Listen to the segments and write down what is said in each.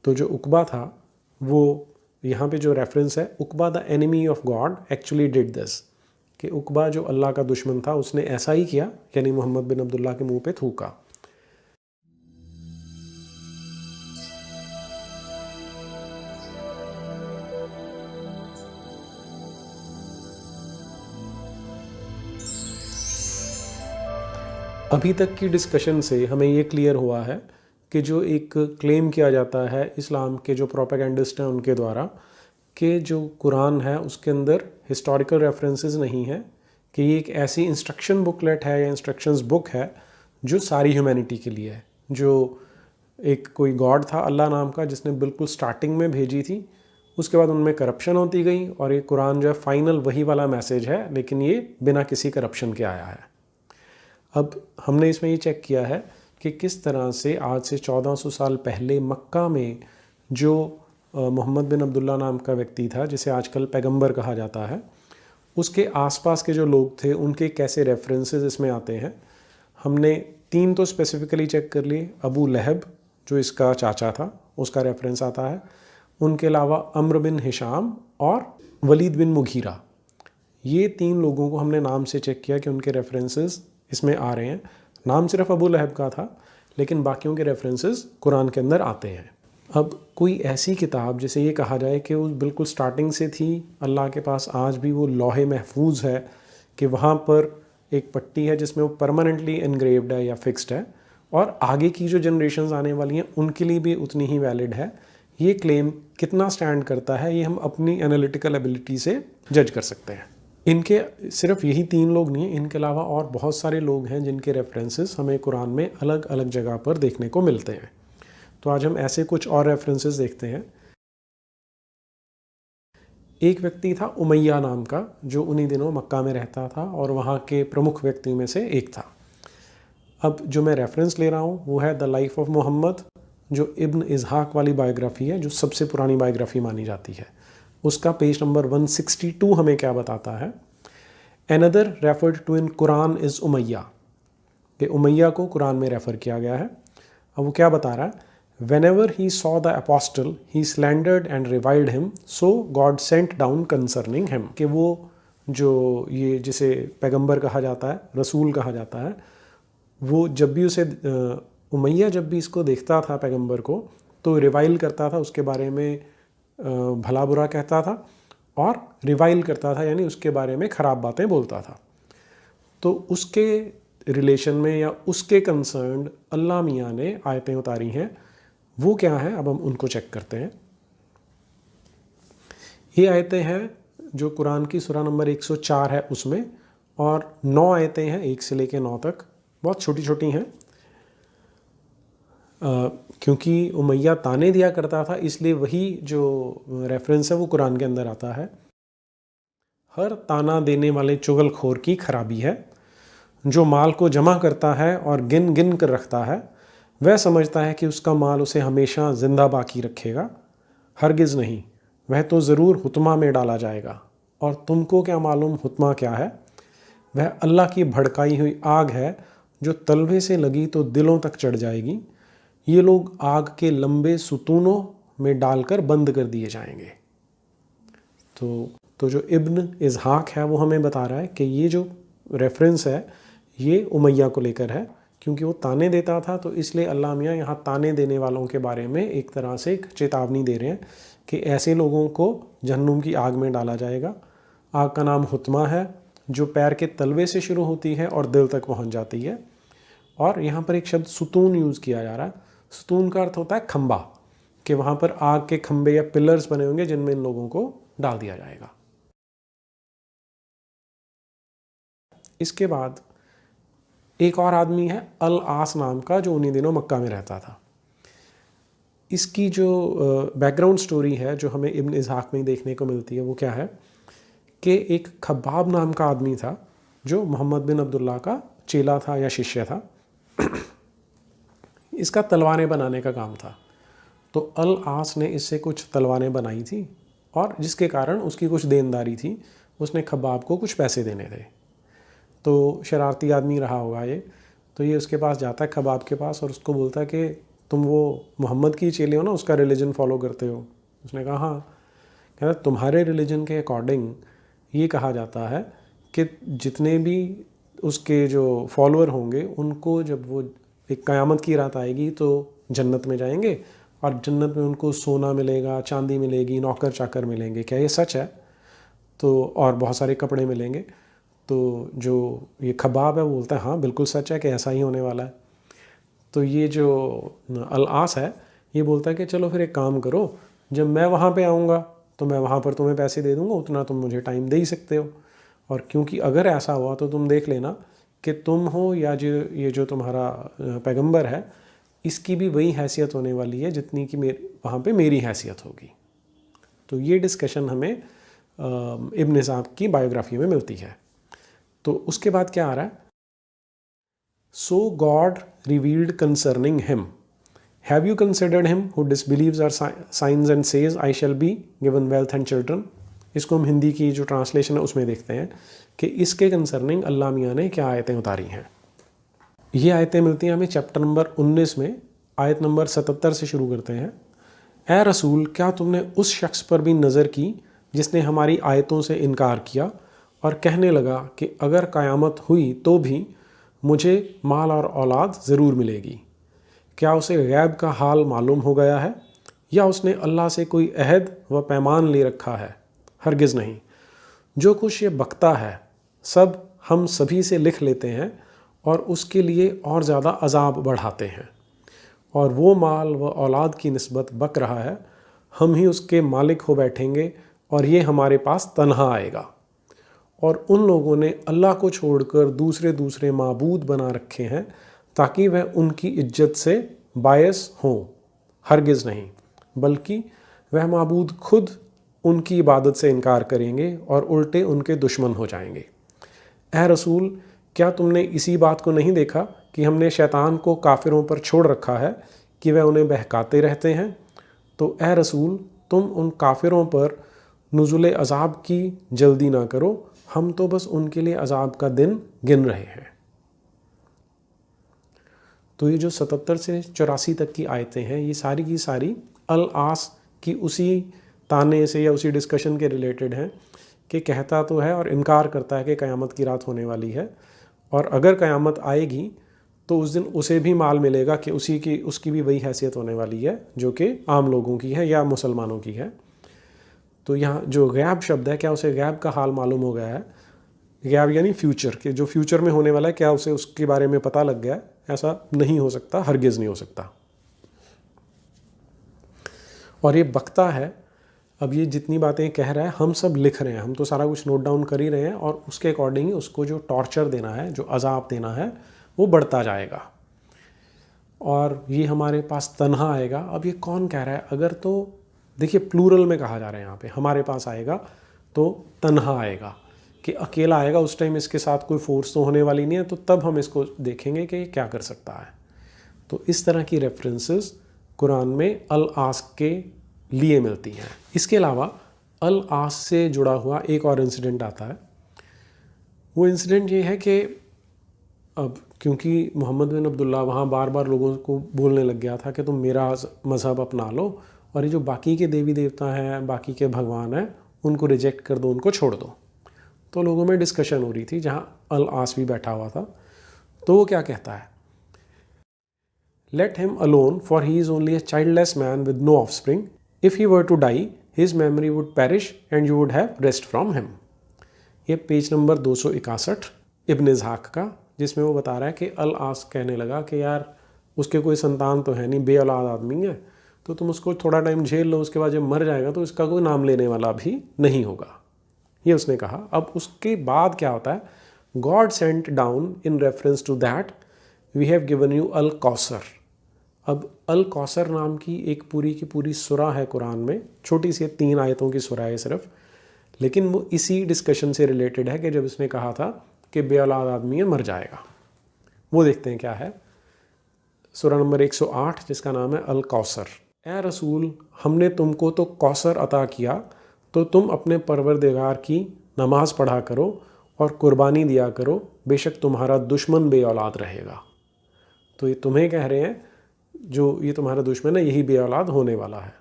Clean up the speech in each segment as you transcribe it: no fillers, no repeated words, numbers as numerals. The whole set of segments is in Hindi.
तो जो उकबा था वो यहाँ पे जो रेफरेंस है, Uqba the enemy of God actually did this, कि उकबा जो अल्लाह का दुश्मन था उसने ऐसा ही किया, यानी मोहम्मद बिन अब्दुल्ला के मुंह पे थूका। अभी तक की डिस्कशन से हमें ये क्लियर हुआ है कि जो एक क्लेम किया जाता है इस्लाम के जो प्रोपेगेंडिस्ट हैं उनके द्वारा, कि जो कुरान है उसके अंदर हिस्टोरिकल रेफरेंसेस नहीं है, कि ये एक ऐसी इंस्ट्रक्शन बुकलेट है या इंस्ट्रक्शंस बुक है जो सारी ह्यूमैनिटी के लिए है, जो एक कोई गॉड था अल्लाह नाम का जिसने बिल्कुल स्टार्टिंग में भेजी थी, उसके बाद उनमें करप्शन होती गई और ये कुरान जो है फाइनल वही वाला मैसेज है, लेकिन ये बिना किसी करप्शन के आया है। अब हमने इसमें ये चेक किया है कि किस तरह से आज से 1400 साल पहले मक्का में जो मोहम्मद बिन अब्दुल्ला नाम का व्यक्ति था, जिसे आजकल पैगंबर कहा जाता है, उसके आसपास के जो लोग थे उनके कैसे रेफरेंसेस इसमें आते हैं। हमने 3 तो स्पेसिफिकली चेक कर लिए। अबू लहब जो इसका चाचा था उसका रेफरेंस आता है, उनके अलावा अम्र बिन हिशाम और वलीद बिन मुगीरा, ये 3 लोगों को हमने नाम से चेक किया कि उनके रेफरेंसेस इसमें आ रहे हैं। नाम सिर्फ अबू लहब का था लेकिन बाकियों के रेफरेंसेस कुरान के अंदर आते हैं। अब कोई ऐसी किताब जिसे ये कहा जाए कि वो बिल्कुल स्टार्टिंग से थी अल्लाह के पास, आज भी वो लौहे महफूज है कि वहाँ पर एक पट्टी है जिसमें वो परमानेंटली इनग्रेव्ड है या फिक्स्ड है और आगे की जो जनरेशन्स आने वाली हैं उनके लिए भी उतनी ही वैलिड है, ये क्लेम कितना स्टैंड करता है ये हम अपनी एनालिटिकल एबिलिटी से जज कर सकते हैं। इनके सिर्फ यही 3 लोग नहीं, इनके अलावा और बहुत सारे लोग हैं जिनके रेफरेंसेस हमें कुरान में अलग अलग जगह पर देखने को मिलते हैं। तो आज हम ऐसे कुछ और रेफरेंसेस देखते हैं। एक व्यक्ति था उमैया नाम का जो उन्हीं दिनों मक्का में रहता था और वहाँ के प्रमुख व्यक्तियों में से एक था। अब जो मैं रेफरेंस ले रहा हूँ वो है द लाइफ ऑफ मोहम्मद, जो इब्न इजहाक वाली बायोग्राफी है, जो सबसे पुरानी बायोग्राफी मानी जाती है। उसका पेज नंबर 162 हमें क्या बताता है। Another referred to in Quran is Umayya, कि उमैया को कुरान में रेफ़र किया गया है। अब वो क्या बता रहा है, Whenever he saw the apostle, he slandered and reviled him, so God sent down concerning him, कि वो जो ये जिसे पैगंबर कहा जाता है, रसूल कहा जाता है, वो जब भी उसे उमैया जब भी इसको देखता था पैगंबर को तो रिवाइल करता था, उसके बारे में भला बुरा कहता था और रिवाइल करता था, यानी उसके बारे में ख़राब बातें बोलता था। तो उसके रिलेशन में या उसके कंसर्न अल्लाह मियाँ ने आयतें उतारी हैं। वो क्या हैं, अब हम उनको चेक करते हैं। ये आयतें हैं जो कुरान की सूरा नंबर 104 है उसमें, और 9 आयतें हैं 1 से लेकर 9 तक, बहुत छोटी छोटी हैं। क्योंकि उमैया ताने दिया करता था इसलिए वही जो रेफरेंस है वो कुरान के अंदर आता है। हर ताना देने वाले चुगलखोर की खराबी है, जो माल को जमा करता है और गिन गिन कर रखता है, वह समझता है कि उसका माल उसे हमेशा जिंदा बाकी रखेगा। हरगिज़ नहीं, वह तो ज़रूर हुतमा में डाला जाएगा, और तुमको क्या मालूम हुतमा क्या है। वह अल्लाह की भड़काई हुई आग है जो तलवे से लगी तो दिलों तक चढ़ जाएगी। ये लोग आग के लंबे सुतूनों में डालकर बंद कर दिए जाएंगे। तो जो इब्न इजहाक है वो हमें बता रहा है कि ये जो रेफरेंस है ये उमैया को लेकर है, क्योंकि वो ताने देता था, तो इसलिए अल्लाह मियाँ यहाँ ताने देने वालों के बारे में एक तरह से एक चेतावनी दे रहे हैं कि ऐसे लोगों को जहन्नुम की आग में डाला जाएगा। आग का नाम हुतमा है, जो पैर के तलवे से शुरू होती है और दिल तक पहुँच जाती है। और यहाँ पर एक शब्द सुतून यूज़ किया जा रहा है। सुतून का अर्थ होता है खंबा, कि वहाँ पर आग के खंबे या पिलर्स बने होंगे जिनमें इन लोगों को डाल दिया जाएगा। इसके बाद एक और आदमी है अल आस नाम का, जो उन्हीं दिनों मक्का में रहता था। इसकी जो बैकग्राउंड स्टोरी है जो हमें इब्न इजहाक में देखने को मिलती है वो क्या है कि एक खब्बाब नाम का आदमी था जो मोहम्मद बिन अब्दुल्ला का चेला था या शिष्य था। इसका तलवारें बनाने का काम था। तो अल आस ने इससे कुछ तलवारें बनाई थी और जिसके कारण उसकी कुछ देनदारी थी, उसने खब्बाब को कुछ पैसे देने थे। तो शरारती आदमी रहा होगा ये, तो ये उसके पास जाता है खब्बाब के पास और उसको बोलता है कि तुम वो मोहम्मद की चेले हो ना, उसका रिलीजन फॉलो करते हो? उसने कहा हाँ। कहता तुम्हारे रिलीजन के अकॉर्डिंग ये कहा जाता है कि जितने भी उसके जो फॉलोअर होंगे उनको जब वो एक क़यामत की रात आएगी तो जन्नत में जाएंगे और जन्नत में उनको सोना मिलेगा, चांदी मिलेगी, नौकर चाकर मिलेंगे। क्या ये सच है? तो और बहुत सारे कपड़े मिलेंगे। तो जो ये खबाब है वो बोलता है हाँ बिल्कुल सच है कि ऐसा ही होने वाला है। तो ये जो अल आस है ये बोलता है कि चलो फिर एक काम करो, जब मैं वहाँ पे आऊँगा तो मैं वहाँ पर तुम्हें पैसे दे दूँगा, उतना तुम मुझे टाइम दे ही सकते हो। और क्योंकि अगर ऐसा हुआ तो तुम देख लेना कि तुम हो या जो ये जो तुम्हारा पैगंबर है इसकी भी वही हैसियत होने वाली है जितनी कि वहाँ पे मेरी हैसियत होगी। तो ये डिस्कशन हमें इब्न साहब की बायोग्राफी में मिलती है। तो उसके बाद क्या आ रहा है? So God revealed concerning him, have you considered him who disbelieves our signs and says I shall be given wealth and children. इसको हम हिंदी की जो ट्रांसलेशन है उसमें देखते हैं कि इसके कंसर्निंग अल्लाह मियाँ ने क्या आयतें उतारी हैं। ये आयतें मिलती हैं हमें चैप्टर नंबर 19 में, आयत नंबर 77 से शुरू करते हैं। ए रसूल, क्या तुमने उस शख्स पर भी नज़र की जिसने हमारी आयतों से इनकार किया और कहने लगा कि अगर क़यामत हुई तो भी मुझे माल और औलाद ज़रूर मिलेगी। क्या उसे गैब का हाल मालूम हो गया है या उसने अल्लाह से कोई अहद व पैमान ले रखा है? हरगिज़ नहीं। जो कुछ ये बकता है सब हम सभी से लिख लेते हैं और उसके लिए और ज़्यादा अजाब बढ़ाते हैं। और वो माल व औलाद की निस्बत बक रहा है, हम ही उसके मालिक हो बैठेंगे और ये हमारे पास तन्हा आएगा। और उन लोगों ने अल्लाह को छोड़कर दूसरे दूसरे माबूद बना रखे हैं ताकि वह उनकी इज्जत से बायस हों। हरगिज़ नहीं, बल्कि वह माबूद खुद उनकी इबादत से इनकार करेंगे और उल्टे उनके दुश्मन हो जाएंगे। ए रसूल, क्या तुमने इसी बात को नहीं देखा कि हमने शैतान को काफिरों पर छोड़ रखा है कि वह उन्हें बहकाते रहते हैं? तो ए रसूल, तुम उन काफिरों पर नुज़ुल अज़ाब की जल्दी ना करो, हम तो बस उनके लिए अज़ाब का दिन गिन रहे हैं। तो ये जो 77 से 84 तक की आयतें हैं ये सारी की सारी अल आस की उसी ताने से या उसी डिस्कशन के रिलेटेड हैं कि कहता तो है और इनकार करता है कि क़यामत की रात होने वाली है और अगर क़यामत आएगी तो उस दिन उसे भी माल मिलेगा कि उसकी भी वही हैसियत होने वाली है जो कि आम लोगों की है या मुसलमानों की है। तो यहाँ जो गैब शब्द है, क्या उसे गैब का हाल मालूम हो गया है? गैब यानी फ्यूचर, के जो फ्यूचर में होने वाला है क्या उसे उसके बारे में पता लग गया है? ऐसा नहीं हो सकता, हरगिज़ नहीं हो सकता। और ये बकता है, अब ये जितनी बातें कह रहा है हम सब लिख रहे हैं, हम तो सारा कुछ नोट डाउन कर ही रहे हैं और उसके अकॉर्डिंग उसको जो टॉर्चर देना है, जो अजाब देना है वो बढ़ता जाएगा और ये हमारे पास तन्हा आएगा। अब ये कौन कह रहा है? अगर तो देखिए प्लूरल में कहा जा रहा है यहाँ पे, हमारे पास आएगा तो तन्हा आएगा कि अकेला आएगा, उस टाइम इसके साथ कोई फोर्स तो होने वाली नहीं है, तो तब हम इसको देखेंगे कि क्या कर सकता है। तो इस तरह की रेफरेंसेस कुरान में अल आस के लिए मिलती हैं। इसके अलावा अल आस से जुड़ा हुआ एक और इंसिडेंट आता है। वो इंसिडेंट ये है कि अब क्योंकि मोहम्मद बिन अब्दुल्ला वहाँ बार बार लोगों को बोलने लग गया था कि तुम मेरा मज़हब अपना लो और ये जो बाकी के देवी देवता हैं, बाकी के भगवान हैं, उनको रिजेक्ट कर दो, उनको छोड़ दो। तो लोगों में डिस्कशन हो रही थी जहाँ अल आस भी बैठा हुआ था। तो वो क्या कहता है? Let him alone for he is only a childless man with no offspring, if he were to die his memory would perish and you would have rest from him. ये पेज नंबर 261 इब्न इसहाक का, जिसमें वो बता रहा है कि अल आस कहने लगा कि यार उसके कोई संतान तो है नहीं, बे औलाद आदमी है, तो तुम उसको थोड़ा टाइम झेल लो, उसके बाद जब मर जाएगा तो इसका कोई नाम लेने वाला भी नहीं होगा, ये उसने कहा। अब उसके बाद क्या होता है? God sent down in reference to that we have given you Al Kausar. अब अल कौसर नाम की एक पूरी की पूरी सूरा है कुरान में, छोटी सी 3 आयतों की सूरा है सिर्फ, लेकिन वो इसी डिस्कशन से रिलेटेड है कि जब इसने कहा था कि बे औलाद आदमी मर जाएगा। वो देखते हैं क्या है। सूरा नंबर 108 जिसका नाम है अल कौसर। ए रसूल, हमने तुमको तो कौसर अता किया तो तुम अपने परवरदिगार की नमाज पढ़ा करो और कुर्बानी दिया करो, बेशक तुम्हारा दुश्मन बे औलाद रहेगा। तो ये तुम्हें कह रहे हैं जो ये तुम्हारा दुश्मन है यही बे औलाद होने वाला है।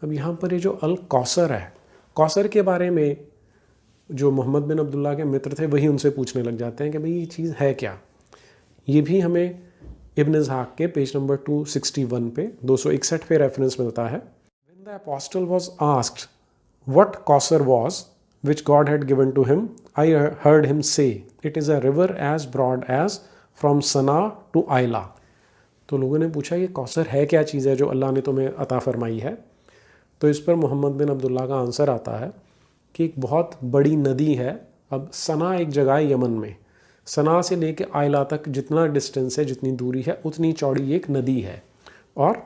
अब यहाँ पर ये जो अल कौसर है, कौसर के बारे में जो मोहम्मद बिन अब्दुल्ला के मित्र थे वही उनसे पूछने लग जाते हैं कि भाई ये चीज़ है क्या। ये भी हमें इब्न इसहाक के पेज नंबर 261 पे 261 पे रेफरेंस मिलता है। When the apostle was asked what Kausar was, which God had given to him, I heard him say, it is a river as broad as from Sana to Ayla. तो लोगों ने पूछा ये कौसर है क्या चीज़ है जो अल्लाह ने तुम्हें अता फरमाई है। तो इस पर मोहम्मद बिन अब्दुल्ला का आंसर आता है कि एक बहुत बड़ी नदी है। अब सना एक जगह है यमन में, सना से लेके आयला तक जितना डिस्टेंस है, जितनी दूरी है, उतनी चौड़ी एक नदी है। और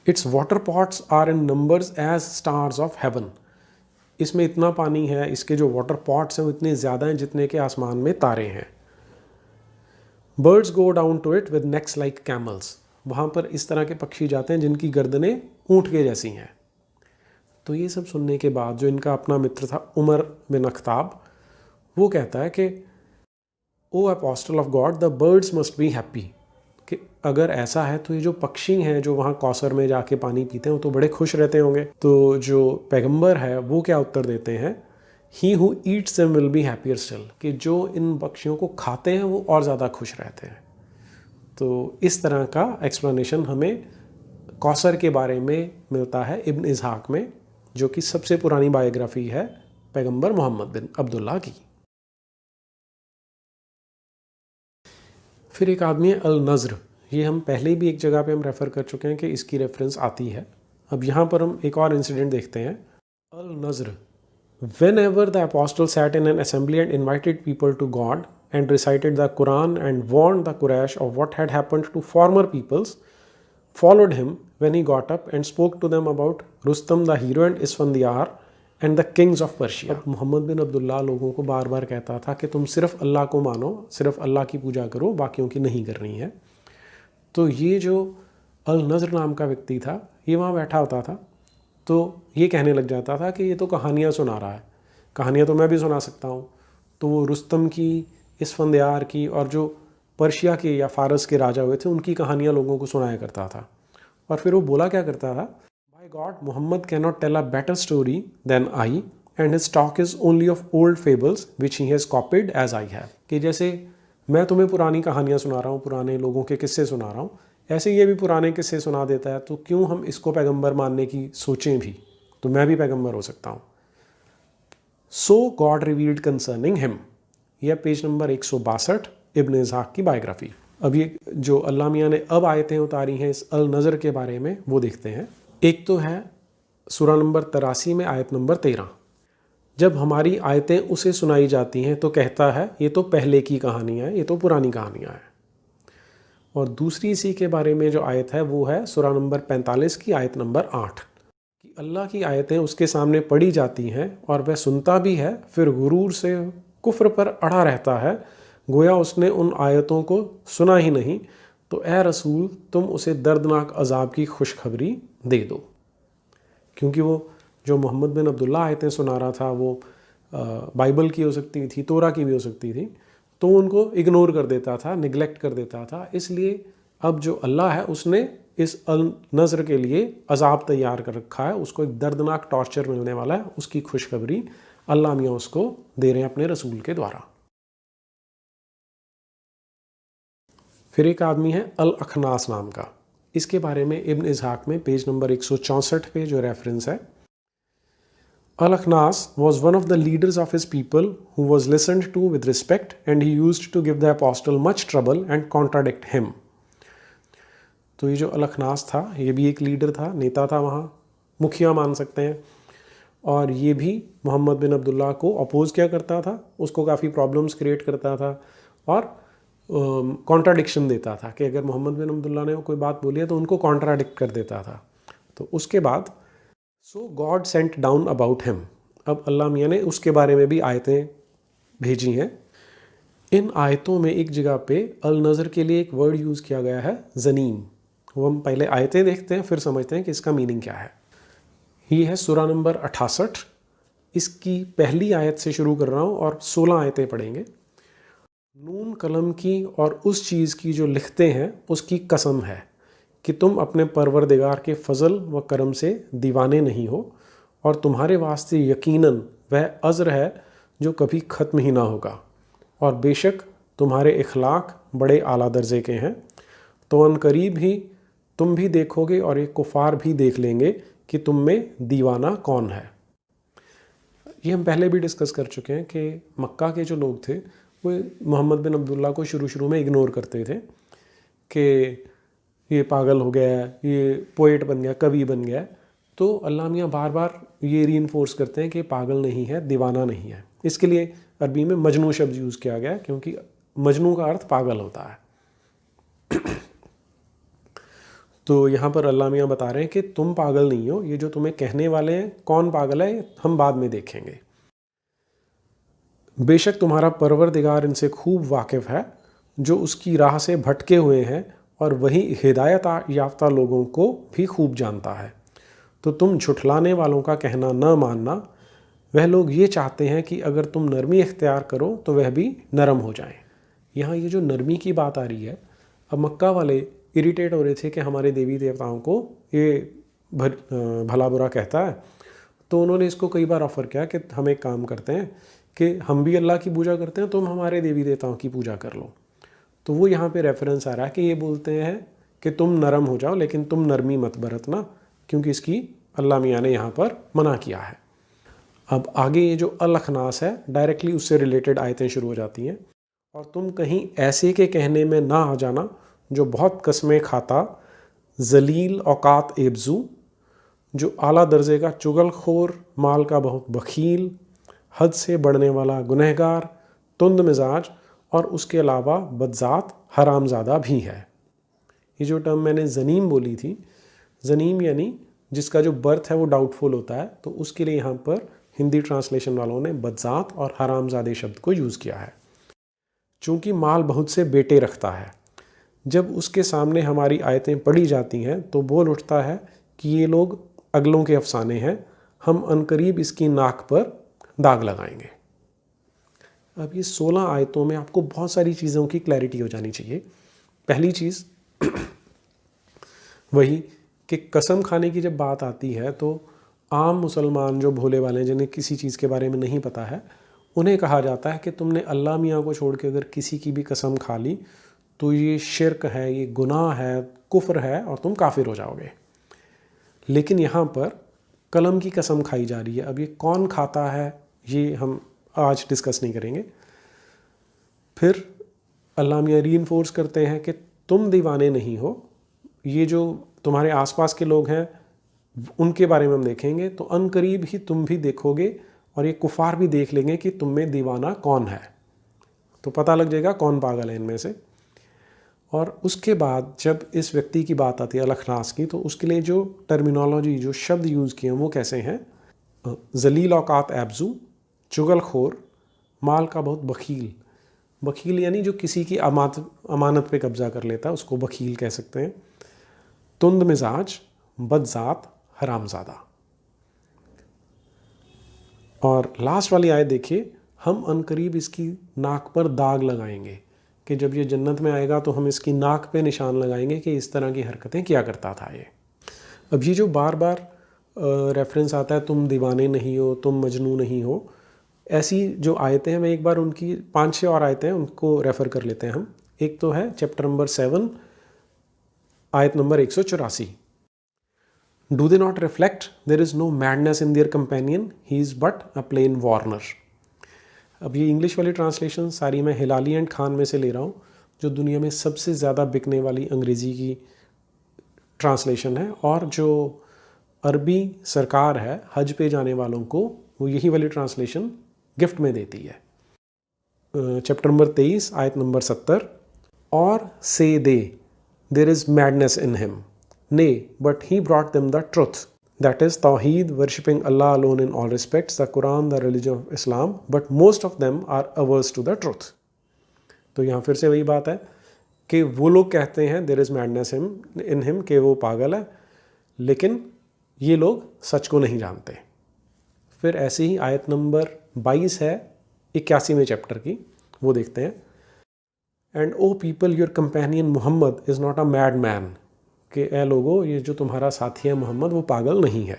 its water pots are in numbers as stars of heaven. इसमें इतना पानी है, इसके जो वाटर पॉट्स हैं वो इतने ज़्यादा हैं जितने के आसमान में तारे हैं। Birds go down to it with necks like camels. वहाँ पर इस तरह के पक्षी जाते हैं जिनकी गर्दनें ऊँट के जैसी हैं। तो ये सब सुनने के बाद जो इनका अपना मित्र था उमर बिन अख्ताब, वो कहता है कि O apostle of God, the birds must be happy, कि अगर ऐसा है तो ये जो पक्षी हैं जो वहाँ कौसर में जाके पानी पीते हैं वो तो बड़े खुश रहते होंगे। तो जो पैगंबर है वो क्या उत्तर देते हैं, he who Yeats them will be happier still, कि जो इन पक्षियों को खाते हैं वो और ज़्यादा खुश रहते हैं। तो इस तरह का एक्सप्लेनेशन हमें कौसर के बारे में मिलता है इब्न इसहाक में, जो कि सबसे पुरानी बायोग्राफी है पैगंबर मोहम्मद बिन अब्दुल्ला की। फिर एक आदमी है अल नज़र। ये हम पहले भी एक जगह पे हम रेफ़र कर चुके हैं कि इसकी रेफरेंस आती है। अब यहाँ पर हम एक और इंसिडेंट देखते हैं। अल नज़र, whenever the apostle sat in an assembly and invited people to God and recited the Quran and warned the Quraysh of what had happened to former peoples, followed him when he got up and spoke to them about Rustam the hero and Isfandiar and the kings of Persia. अब मोहम्मद बिन अब्दुल्ला लोगों को बार बार कहता था कि तुम सिर्फ अल्लाह को मानो, सिर्फ अल्लाह की पूजा करो, बाकियों की नहीं करनी है। तो ये जो अल नज़र नाम का व्यक्ति था ये वहाँ बैठा होता था, तो ये कहने लग जाता था कि ये तो कहानियाँ सुना रहा है, कहानियाँ तो मैं भी सुना सकता हूँ। तो वो रुस्तम की, इसफंदियार की और जो पर्शिया के या फ़ारस के राजा हुए थे उनकी कहानियाँ लोगों को सुनाया करता था। और फिर वो बोला क्या करता था, by God, Mohammed can not tell a better story than I and his talk is only of old fables which he has copied as I have. कि जैसे मैं तुम्हें पुरानी कहानियाँ सुना रहा हूँ, पुराने लोगों के किस्से सुना रहा हूँ, ऐसे ये भी पुराने किस्से सुना देता है, तो क्यों हम इसको पैगंबर मानने की सोचें भी, तो मैं भी पैगंबर हो सकता हूँ। सो गॉड रिवील्ड कंसर्निंग हिम, यह पेज नंबर 162 इब्न इसहाक की बायोग्राफी। अब ये जो अल्लाह मियाँ ने अब आयतें उतारी हैं इस अल नज़र के बारे में वो देखते हैं। एक तो है सूरा नंबर 83 में आयत नंबर 13, जब हमारी आयतें उसे सुनाई जाती हैं तो कहता है ये तो पहले की कहानियाँ हैं, ये तो पुरानी कहानियाँ हैं। और दूसरी इसी के बारे में जो आयत है वो है सूरा नंबर 45 की आयत नंबर 8, कि अल्लाह की आयतें उसके सामने पढ़ी जाती हैं और वह सुनता भी है, फिर गुरूर से कुफ्र पर अड़ा रहता है, गोया उसने उन आयतों को सुना ही नहीं। तो ए रसूल, तुम उसे दर्दनाक अजाब की खुशखबरी दे दो। क्योंकि वो जो मोहम्मद बिन अब्दुल्ला आयतें सुना रहा था वो बाइबल की हो सकती थी, तोरा की भी हो सकती थी, तो उनको इग्नोर कर देता था, निगलेक्ट कर देता था। इसलिए अब जो अल्लाह है उसने इस अल नज़र के लिए अजाब तैयार कर रखा है, उसको एक दर्दनाक टॉर्चर मिलने वाला है, उसकी खुशखबरी अल्लाह मियाँ उसको दे रहे हैं अपने रसूल के द्वारा। फिर एक आदमी है अल अखनास नाम का। इसके बारे में इब्न इसहाक में पेज नंबर 164 पे जो रेफरेंस है, अल अखनास was one of the leaders of his people who was listened to with respect and he used to give the apostle much trouble and contradict him. तो ये जो अल अखनास था ये भी एक लीडर था, नेता था, वहाँ मुखिया मान सकते हैं, और ये भी मोहम्मद बिन अब्दुल्ला को अपोज़ क्या करता था, उसको काफ़ी प्रॉब्लम्स क्रिएट करता था और कॉन्ट्राडिक्शन देता था कि अगर मोहम्मद बिन अब्दुल्ला ने कोई बात बोली है तो उनको कॉन्ट्राडिक्ट कर देता था। तो उसके बाद so God sent down about him, अब अल्लाह मियाँ ने उसके बारे में भी आयतें भेजी हैं। इन आयतों में एक जगह पे अल नज़र के लिए एक वर्ड यूज़ किया गया है ज़नीम। वो हम पहले आयतें देखते हैं फिर समझते हैं कि इसका मीनिंग क्या है। ये है सूरा नंबर 68, इसकी पहली आयत से शुरू कर रहा हूँ और 16 आयतें पढ़ेंगे। नून कलम की और उस चीज़ की जो लिखते हैं उसकी कसम है कि तुम अपने परवरदिगार के फजल व करम से दीवाने नहीं हो, और तुम्हारे वास्ते यकीनन वह अज़्र है जो कभी ख़त्म ही ना होगा, और बेशक तुम्हारे इखलाक बड़े आला दर्जे के हैं। तो अनकरीब ही तुम भी देखोगे और ये कुफ़ार भी देख लेंगे कि तुम में दीवाना कौन है। ये हम पहले भी डिस्कस कर चुके हैं कि मक्का के जो लोग थे वो मोहम्मद बिन अब्दुल्ला को शुरू में इग्नोर करते थे कि ये पागल हो गया है, ये पोएट बन गया, कवि बन गया। तो अल्लाह मियाँ बार बार ये रीइंफोर्स करते हैं कि पागल नहीं है, दीवाना नहीं है। इसके लिए अरबी में मजनू शब्द यूज़ किया गया क्योंकि मजनू का अर्थ पागल होता है। तो यहाँ पर अल्लाह मियाँ बता रहे हैं कि तुम पागल नहीं हो, ये जो तुम्हें कहने वाले हैं कौन पागल है हम बाद में देखेंगे। बेशक तुम्हारा परवरदिगार इनसे खूब वाकिफ़ है जो उसकी राह से भटके हुए हैं, और वही हिदायत याफ्ता लोगों को भी खूब जानता है। तो तुम झुठलाने वालों का कहना न मानना। वह लोग ये चाहते हैं कि अगर तुम नरमी इख्तियार करो तो वह भी नरम हो जाएं। यहाँ ये जो नरमी की बात आ रही है, अब मक्का वाले इरिटेट हो रहे थे कि हमारे देवी देवताओं को ये भला बुरा कहता है। तो उन्होंने इसको कई बार ऑफ़र किया कि हम एक काम करते हैं कि हम भी अल्लाह की पूजा करते हैं, तुम हमारे देवी देवताओं की पूजा कर लो। तो वो यहाँ पे रेफरेंस आ रहा है कि ये बोलते हैं कि तुम नरम हो जाओ लेकिन तुम नरमी मत बरतना, क्योंकि इसकी अल्लाह मियाँ ने यहाँ पर मना किया है। अब आगे ये जो अल-अखनास है डायरेक्टली उससे रिलेटेड आयतें शुरू हो जाती हैं। और तुम कहीं ऐसे के कहने में ना आ जाना जो बहुत कस्में खाता, जलील औकात एब्जू, जो आला दर्जे का चुगलखोर, माल का बहुत बखील, हद से बढ़ने वाला गुनहगार, तुंद मिजाज, और उसके अलावा बदजात हरामज़ादा भी है। ये जो टर्म मैंने ज़नीम बोली थी, ज़नीम यानी जिसका जो बर्थ है वो डाउटफुल होता है, तो उसके लिए यहाँ पर हिंदी ट्रांसलेशन वालों ने बदजात और हरामज़ादे शब्द को यूज़ किया है। चूँकि माल बहुत से बेटे रखता है, जब उसके सामने हमारी आयतें पढ़ी जाती हैं तो बोल उठता है कि ये लोग अगलों के अफसाने हैं, हम अनकरीब इसकी नाक पर दाग लगाएंगे। अब ये 16 आयतों में आपको बहुत सारी चीज़ों की क्लैरिटी हो जानी चाहिए। पहली चीज़ वही कि कसम खाने की जब बात आती है तो आम मुसलमान जो भोले वाले हैं, जिन्हें किसी चीज़ के बारे में नहीं पता है, उन्हें कहा जाता है कि तुमने अल्लाह मियाँ को छोड़ के अगर किसी की भी कसम खा ली तो ये शिर्क है, ये गुनाह है, कुफ्र है और तुम काफिर हो जाओगे। लेकिन यहाँ पर कलम की कसम खाई जा रही है। अब ये कौन खाता है ये हम आज डिस्कस नहीं करेंगे। फिर अल्लाह मियाँ रीइंफोर्स करते हैं कि तुम दीवाने नहीं हो, ये जो तुम्हारे आसपास के लोग हैं उनके बारे में हम देखेंगे। तो अनकरीब ही तुम भी देखोगे और ये कुफार भी देख लेंगे कि तुम में दीवाना कौन है, तो पता लग जाएगा कौन पागल है इनमें से। और उसके बाद जब इस व्यक्ति की बात आती है अल-अखनास की, तो उसके लिए जो टर्मिनोलॉजी, जो शब्द यूज़ किए हैं वो कैसे हैं? जलील औकात एब्जू, चुगलखोर, माल का बहुत बखील। बखील यानी जो किसी की अमानत पे कब्जा कर लेता है उसको बखील कह सकते हैं। तुंद मिजाज, बदजात, हरामज़ादा। और लास्ट वाली आयत देखिए, हम अनकरीब इसकी नाक पर दाग लगाएंगे कि जब ये जन्नत में आएगा तो हम इसकी नाक पे निशान लगाएंगे कि इस तरह की हरकतें किया करता था ये। अब ये जो बार बार रेफरेंस आता है तुम दीवाने नहीं हो, तुम मजनू नहीं हो, ऐसी जो आयतें हैं, मैं एक बार उनकी 5-6 और आयतें हैं उनको रेफ़र कर लेते हैं हम। एक तो है चैप्टर नंबर 7 आयत number 184। Do they not reflect there is no madness in their companion, he is but a plain warner. अब ये इंग्लिश वाली ट्रांसलेशन सारी मैं हिलाली एंड खान में से ले रहा हूँ, जो दुनिया में सबसे ज़्यादा बिकने वाली अंग्रेज़ी की ट्रांसलेशन है। और जो अरबी सरकार है हज पे जाने वालों को वो यही वाली ट्रांसलेशन गिफ्ट में देती है। चैप्टर नंबर 23 आयत नंबर 70। और say they there is madness in him, nay but he brought them the truth, that is Tawheed, worshipping Allah alone in all respects, the Quran, the religion of Islam, but most of them are averse to the truth. तो यहाँ फिर से वही बात है कि वो लोग कहते हैं there is madness in him, कि वो पागल है, लेकिन ये लोग सच को नहीं जानते। फिर ऐसे ही आयत नंबर 22 है 81वें चैप्टर की, वो देखते हैं। And O people your companion Mohammed is not a mad man, कि ए लोगो ये जो तुम्हारा साथी है मोहम्मद वो पागल नहीं है।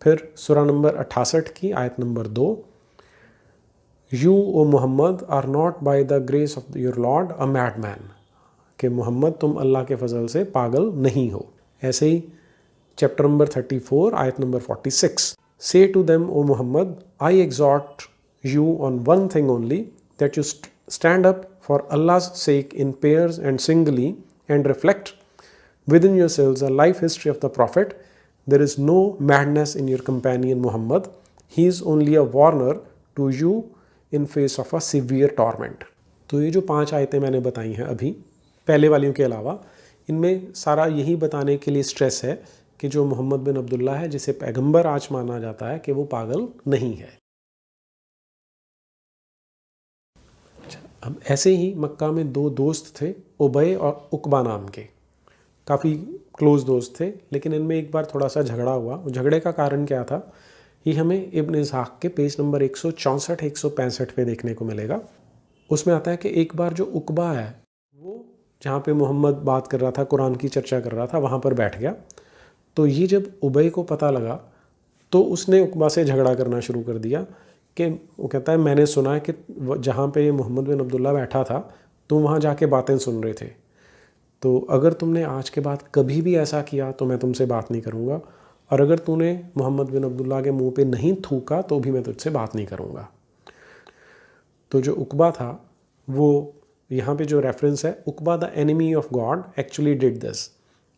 फिर सूरा नंबर 68 की आयत number 2, you O Mohammed are not by the grace of your lord a mad man, कि मोहम्मद तुम अल्लाह के फजल से पागल नहीं हो। ऐसे ही चैप्टर नंबर 34 आयत number 46, say to them O Mohammed I exhort you on one thing only, that you stand up for Allah's sake in pairs and singly and reflect within yourselves a life history of the prophet. There is no madness in your companion Muhammad. He is only a warner to you in face of a severe torment. तो ये जो 5 आयतें मैंने बताई हैं अभी पहले वालियों के अलावा, इनमें सारा यही बताने के लिए स्ट्रेस है कि जो मोहम्मद बिन अब्दुल्ला है, जिसे पैगंबर आज माना जाता है, कि वो पागल नहीं है। अब ऐसे ही मक्का में 2 दोस्त थे, उबय और उकबा नाम के, काफ़ी क्लोज दोस्त थे, लेकिन इनमें एक बार थोड़ा सा झगड़ा हुआ। झगड़े का कारण क्या था, ये हमें इब्न इसहाक के पेज नंबर 164-165 पे देखने को मिलेगा। उसमें आता है कि एक बार जो उकबा है वो जहाँ पे मोहम्मद बात कर रहा था, कुरान की चर्चा कर रहा था, वहाँ पर बैठ गया। तो ये जब उबय को पता लगा तो उसने उकबा से झगड़ा करना शुरू कर दिया कि वो कहता है मैंने सुना है कि जहाँ पे मोहम्मद बिन अब्दुल्ला बैठा था तुम वहाँ जाके बातें सुन रहे थे, तो अगर तुमने आज के बाद कभी भी ऐसा किया तो मैं तुमसे बात नहीं करूँगा, और अगर तूने मोहम्मद बिन अब्दुल्ला के मुंह पे नहीं थूका तो भी मैं तुझसे बात नहीं करूँगा। तो जो उकबा था वो यहाँ पे जो रेफरेंस है, Uqba the enemy of God actually did this,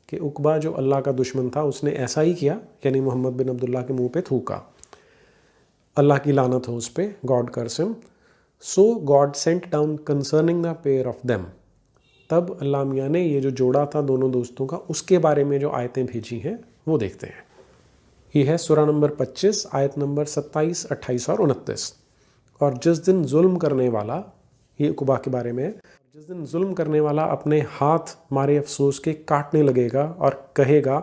कि उकबा जो अल्लाह का दुश्मन था उसने ऐसा ही किया, यानी मोहम्मद बिन अब्दुल्ला के मुंह पे थूका। अल्लाह की लानत हो उस पर, God curse him. So God sent down concerning the pair of them, तब अल्लाह मियाँ ने ये जो जोड़ा था दोनों दोस्तों का, उसके बारे में जो आयतें भेजी हैं वो देखते हैं। ये है सूरा नंबर 25 आयत नंबर 27, 28 और 29। और जिस दिन जुल्म करने वाला, ये उकबा के बारे में, जिस दिन जुल्म करने वाला अपने हाथ मारे अफसोस के काटने लगेगा और कहेगा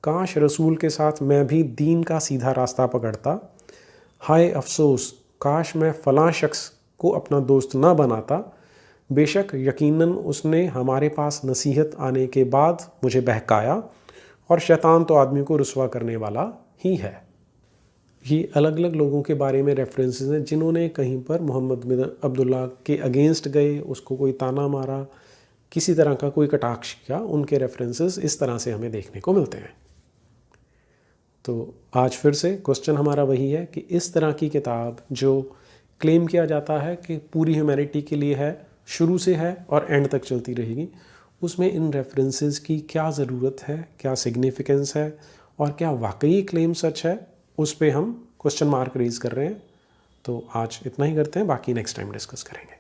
काश रसूल के साथ मैं भी दीन का सीधा रास्ता पकड़ता, हाय अफसोस काश मैं फ़लाँ शख्स को अपना दोस्त ना बनाता, बेशक यकीनन उसने हमारे पास नसीहत आने के बाद मुझे बहकाया, और शैतान तो आदमी को रुसवा करने वाला ही है। ये अलग अलग लोगों के बारे में रेफरेंसेस हैं जिन्होंने कहीं पर मोहम्मद बिन अब्दुल्ला के अगेंस्ट गए, उसको कोई ताना मारा, किसी तरह का कोई कटाक्ष किया, उनके रेफरेंसेस इस तरह से हमें देखने को मिलते हैं। तो आज फिर से क्वेश्चन हमारा वही है कि इस तरह की किताब जो क्लेम किया जाता है कि पूरी ह्यूमैनिटी के लिए है, शुरू से है और एंड तक चलती रहेगी, उसमें इन रेफरेंसेस की क्या ज़रूरत है, क्या सिग्निफिकेंस है, और क्या वाकई क्लेम सच है, उस पे हम क्वेश्चन मार्क रेज कर रहे हैं। तो आज इतना ही करते हैं, बाकी नेक्स्ट टाइम डिस्कस करेंगे।